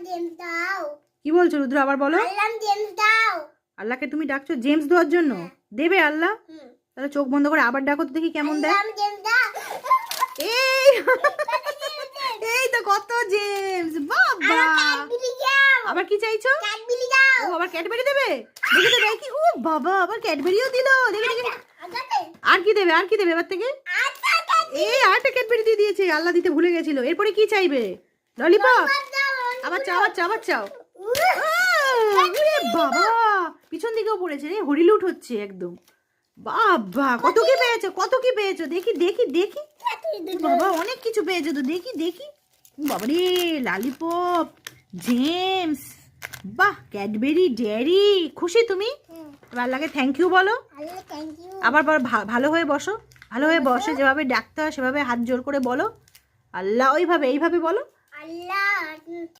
James দাও। কি বলছো রুদ্র, আবার বলো। আল্লাহ জেমস দাও। আল্লাহকে তুমি ডাকছো জেমস দেওয়ার জন্য? দেবে আল্লাহ? তাহলে চোখ বন্ধ করে আবার ডাকো তো দেখি কেমন দেয়। আল্লাহ জেমস দাও। এই এই তো কত জেমস, বাবা। ক্যাডবেরি দাও। আবার কি চাইছো? ক্যাডবেরি দাও। ও আবার ক্যাডবেরি দেবে? দেখি তো দেখি। ও বাবা, আবার ক্যাডবেরিও দিল। দেখি দেখি আর কি দেবে, আর কি দেবে এবার থেকে? এই আরেকটা ক্যাডবেরি দিয়ে দিয়েছে, আল্লাহ দিতে ভুলে গেছিল। এরপরে কি চাইবে? ললিপপ? আবার চাও, আবার চাও, আবার চাও। আরে বাবা, পিছন দিকেও পড়েছে রে, হরিলুট হচ্ছে একদম। বাবা, কত কি পেয়েছো, কত কি পেয়েছো? দেখি দেখি দেখি। বাবা অনেক কিছু পেয়েছো তো, দেখি দেখি। বাবারে, ললিপপ, জেমস, বাহ, ক্যাডবেরি, ডেয়ারি। খুশি তুমি? এবার আল্লাহকে থ্যাংক ইউ বলো। আল্লাহ থ্যাংক ইউ। আবার ভালো হয়ে বসো, ভালো হয়ে বসে যেভাবে ডাকতে হয় সেভাবে হাত জোর করে বলো। আল্লাহ, ওইভাবে এইভাবে বলো। আল্লাহ